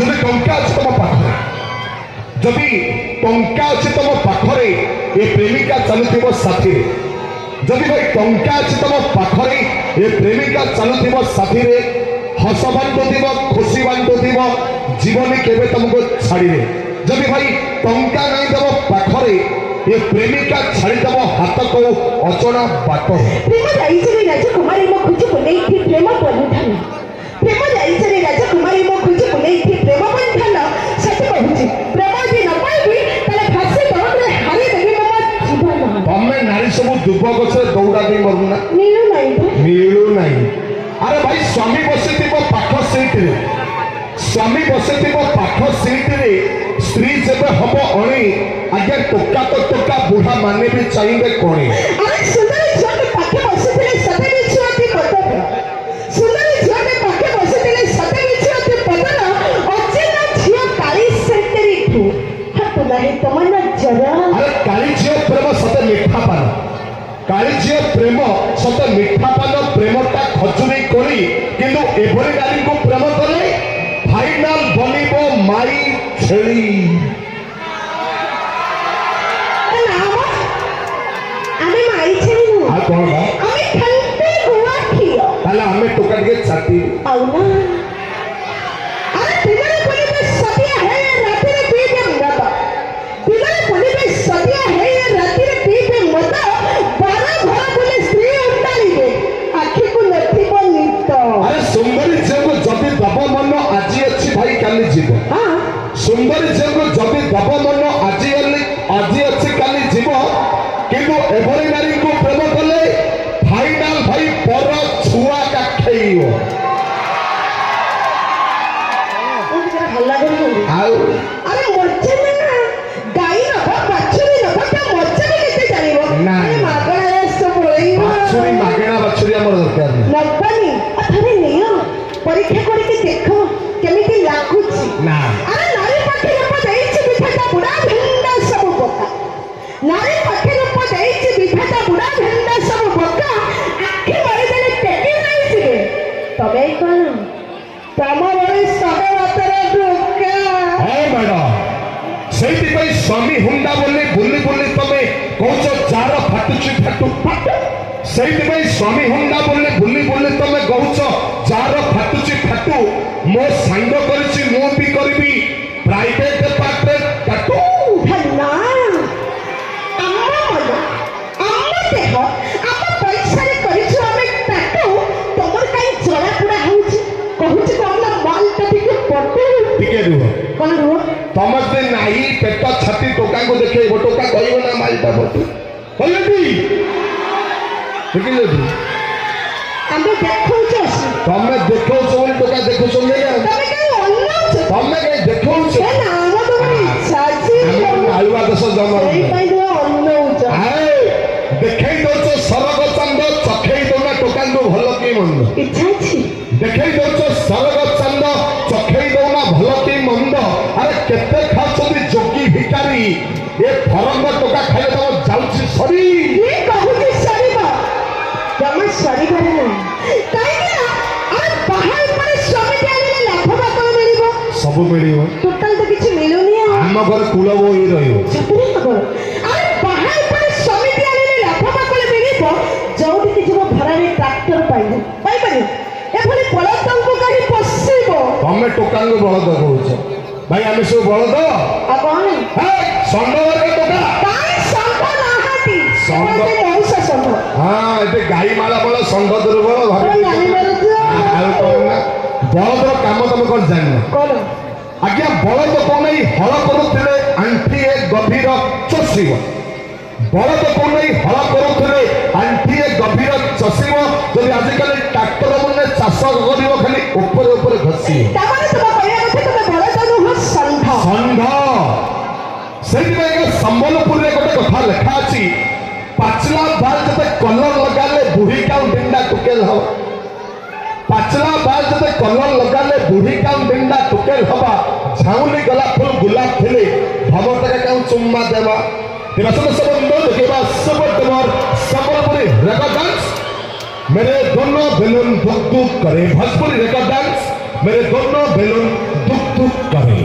যদি টঙ্কা আছে তোম পাখে যদি টঙ্কা আছে তোম পাখরে এ প্রেমিকা চালুথিব সাথীরে যদি ভাই টঙ্কা আছে তোম পাখরে এ প্রেমিকা চালুথিব সাথীরে হস বান্টুথিব খুশি বান্টুথিব জীবনে কেবে তোমাকে ছাড়িবে যদি ভাই টঙ্কা নাই তোম পাখরে এ প্রেমিকা ছাড়িদেব হাতকু অচনা বাট প্রেম ଯାଇଛରେ ରାଜକୁମାରୀ ମୋ ଖୋଜି ବୁଲେଇଠି ପ୍ରେମ ବନ୍ଧନ ପ୍ରେମ ଯାଇଛରେ ରାଜକୁମାରୀ ମୋ ଖୋଜି ବୁଲେଇଠି ପ୍ରେମ ବନ୍ଧନ ସତ କହୁଛି ପ୍ରେମ ଯଦି ନ ପାଇବି ତାହେଲେ ଫାଶୀ ଦଣ୍ଡରେ ହାରିଦେବି ମୋ ଜୀବନ ତମେ ନାରୀ ସବୁ ଦୁବ ଗଛରେ ଦୌଡ଼ା ଦେଇ ମରୁନା ମିଳୁ ନାହିଁ ମିଳୁ ନାହିଁ ଆରେ ଭାଇ ସ୍ୱାମୀ ବସିଥିବ ପାଖ ସିଟରେ ସ୍ୱାମୀ ବସିଥିବ ପାଖ ସିଟରେ ସ୍ତ୍ରୀ ଯେବେ ହବ ଅଣେ ଆଜ୍ଞା ଟୋକା ତ ଟୋକା ବୁଢା ମାନେ ବି ଚାହିଁବେ କଣେ ଆରେ ସୁନ୍ଦର ଝିଅଟେ ପାଖେ ବସିଥିଲେ ସତେ ବି ଝିଅଟି ପଦନ ସୁନ୍ଦର ଝିଅଟେ ପାଖେ ବସିଥିଲେ ସତେ ବି ଝିଅଟି ପଦନ ଅଚିହ୍ନା ଝିଅ କାଳି ସେଣ୍ଟେରିଠୁ ହାତୁ ନାହିଁ ତମ ନଜର ଆରେ କାଳି ଝିଅ ପ୍ରେମ ସତେ ମିଠା ପାନ କାଳି ଝିଅ ପ୍ରେମ ସତେ ମିଠା ପାନ ପ୍ରେମଟା ଖଜୁରୀ କୋଳି କିନ୍ତୁ ଏଭଳି ନାରୀଙ୍କୁ ପ୍ରେମ କଲେ ଫାଇନାଲ ବନିବ ମାଇ ଛେଳି ଆମେ ମାଇ ଛେଳି ନୁହଁ ଆଉ କଣ ବା ଆମେ ଖାଣ୍ଟି ଗୁଆ କ୍ଷୀର ତାହେଲେ ଆମେ ଟୋକା ଟିକେ ଚାଟି ଆଉ ନା ଆରେ ଦିନରେ ବୋଲିବେ ସତିଆ ହେଇ ରାତିରେ ପିଇବେ ମଦ ଦିନରେ ବୋଲିବେ ସତିଆ ହେଇ ରାତିରେ ପିଇବେ ମଦ ବାର ଘର ବୋଲେ ସ୍ତ୍ରୀ ଉଣ୍ଡାଳିବେ ଆଖିକୁ ନଥିବ ନିଦ ଆରେ ସୁନ୍ଦରୀ ଝିଅକୁ ଯଦି ଦବ ମନ ଆଜି ଅଛି ଭାଇ କାଲି ଯିବ ହଁ ସୁନ୍ଦରୀ ଝିଅକୁ ଯଦି ଦବ ମନ ଆଜି ଅଛି କାଲି ଯିବ କିନ୍ତୁ ଏଭଳି ନାରୀଙ୍କୁ ପ୍ରେମ କଲେ ଫାଇନାଲ ଭାଇ ପର ଛୁଆ କାଖେଇବ ଭଲ ଲାଗୁନି ଆଉ ଆରେ ମଜା ନା ଗାଈ ନବ ବାଛୁରୀ ନବ ତା ମଜା ବି କେତେ ଜାଣିବ ନା। ମାଗଣାରେ ସବୁ ରହିବ ବାଛୁରୀ ମାଗଣା ବାଛୁରୀ ଆମର ଦରକାର ନାହିଁ ନବନି ଥରେ ନିଅ ପରୀକ୍ଷା କରିକି ଦେଖ କେମିତି ଲାଗୁଛି ନା ଆରେ ନାରୀ ପାଖେ ରୂପ ଦେଇଛି ବିଧାତା ବୁଢା ଭେଣ୍ଡା ସବୁ ବୋକା ନାରୀ ପାଖେ ରୂପ ଦେଇଛି ବିଧାତା ବୁଢା ଭେଣ୍ଡା ସବୁ ବୋକା ଆଖି ମାରିଦେଲେ ଟେକି ନେଇଯିବେ ତମେ କଣ ତମ ଭଳି ସବେ ବାତରେ ଢୋକା ହଁ ମ୍ୟାଡମ ସେଇଥିପାଇଁ ସ୍ୱାମୀ ହୁଣ୍ଡା ବୋଲି ବୁଲି ବୁଲି ତମେ କହୁଛ ଯାର ଫାଟୁଛି ଫାଟୁ ସେଇଥିପାଇଁ ସ୍ୱାମୀ ହୁଣ୍ଡା ବୋଲି ବୁଲି ବୁଲି ତମେ କହୁଛ ଯାର ଫାଟୁଛି ଫାଟୁ ମୋ ସାଙ୍ଗ କରିଛି ମୁଁ ବି କରିବି ପ୍ରାଇଭେଟ ପାର୍ଟରେ କାଟୁ ନା ଆମ ମନ ଆମ ଦେହ ଆମ ପଇସାରେ କରିଛୁ ଆମେ ଟାଟୁ ତମର କାହିଁ ଜଳାପୋଡା ହଉଛି କହୁଛି କଣ ମାଲଟା ଟିକେ ପଟୁ ଟିକେ ରୁହ କଣ ରୁହ ତମେ ଯଦି ନାହିଁ ପେଟ ଛାତି ଟୋକାଙ୍କୁ ଦେଖେଇବ ଟୋକା କହିବ ନା ମାଲଟା ପଟୁ କହିଲେ ଦେଖିଲେ ଆମେ ଦେଖଉଛୁ ତମେ ଦେଖଉଛ ବୋଲି ଟୋକା ଦେଖୁଛନ୍ତି ନା ତମେ କାହିଁ ଅନଉଛ ତମେ କାହିଁ ଦେଖଉଛ ଏ ନା ଆମ ତମର ଇଚ୍ଛା ଅଛି ଆଳୁଆ ଦେଶ ଜମା ସେଇପାଇଁ ତମେ ଅନଉଛ ଦେଖେଇ ଦଉଛ ସରଗ ଚାନ୍ଦ ଚଖେଇ ଦଉନା ଟୋକାଙ୍କୁ ଭଲ କି ମନ୍ଦ ଇଚ୍ଛା ଅଛି ଦେଖେଇ ଦଉଛ ସରଗ ଚାନ୍ଦ ଚଖେଇ ଦଉନା ଭଲ କି ମନ୍ଦ ଆରେ କେତେ ଖାଉଛନ୍ତି ଯୋଗୀ ଭିକାରୀ ଏ ଫରଙ୍ଗ ଟୋକା ଖାଇଲେ ତମ ଯାଉଛି ସରି କିଏ କହୁଛି ସରିବ ଜମା ସରିବାରେ ନାହିଁ କାହିଁକି ନା ଆମେ ବାହା ଉପରେ ସ୍ୱାମୀଟି ଆଣିଲେ ଲାଭ ବା କଣ ମିଳିବ ସବୁ ମିଳିବ ଟୋଟାଲ ତ କିଛି ମିଳୁନି ଆଉ ଆମ ଘରେ କୂଳ ବୋଇ ରହିବ ସତରେ କଣ ଆମେ ବାହା ଉପରେ ସ୍ୱାମୀଟି ଆଣିଲେ ଲାଭ ବା କଣ ମିଳିବ ଯୋଉଠିକି ଯିବ ଭଡ଼ାରେ ଟ୍ରାକ୍ଟର ପାଇପାରିବ ଏଭଳି ବଳଦଙ୍କୁ କାହିଁ ପଶିବ ତମେ ଟୋକାଙ୍କୁ ବଳଦ କହୁଛ ଭାଇ ଆମେ ସବୁ ବଳଦ ଆଉ କଣ ଷଣ୍ଢ ବର୍ଗ ଟୋକା କାହିଁ ଷଣ୍ଢ ନାହାନ୍ତି ଷଣ୍ଢ। ମଉସା ଷଣ୍ଢ ହଁ ଏବେ ଗାଈ ମାଳ ବଳ ଷଣ୍ଢ ଦୁର୍ବଳ ଆଉ ଜାଣିପାରୁଛ ଆଉ କଣ ନା ବଳଦର କାମ ତମେ କଣ ଜାଣିନ କଣ ଆଜ୍ଞା ବଳଦକୁ ନେଇ ହଳ କରୁଥିଲେ ଆଣ୍ଠିଏ ଗଭୀର ଚଷିବ ବଳଦକୁ ନେଇ ହଳ କରୁଥିଲେ ଆଣ୍ଠିଏ ଗଭୀର ଚଷିବ ଯଦି ଆଜିକାଲି ଟ୍ରାକ୍ଟର ମାନେ ଚାଷ କରିବ ଖାଲି ଉପରେ ଉପରେ ଘଷିବ ତାମାନେ ତୁମ କହିବା କଥା ତୁମେ ବଳଦ ନୁହଁ ଷଣ୍ଢ ଷଣ୍ଢ ସେଇଥିପାଇଁ ସମ୍ବଲପୁରରେ ଗୋଟେ କଥା ଲେଖା ଅଛି ପାଚିଲା ବାଲ ଯେତେ କଲର ଲଗାଲେ ବୁଢୀ କାଉ ଡିଣ୍ଡା ଟୁକେଲ ହବ ପାଚିଲା ବାଲ ଯେତେ କଲର ଲଗାଲେ ବୁଢୀ କାଉ ଡିଣ୍ଡା ଟୁକେଲ ହବା ଝାଉଁଲି ଗଲା ଫୁଲ ଗୁଲାପ ଥିଲେ ଭବତକା କାଉ ଚୁମ୍ମା ଦେବା तेरा सब के बाद संबलपुरी रेकॉर्ड डांस मेरे दोनों बेलून दुख दुख करे भोजपुरी रेकॉर्ड डांस मेरे दोनों बेलून दुख दुख କରେ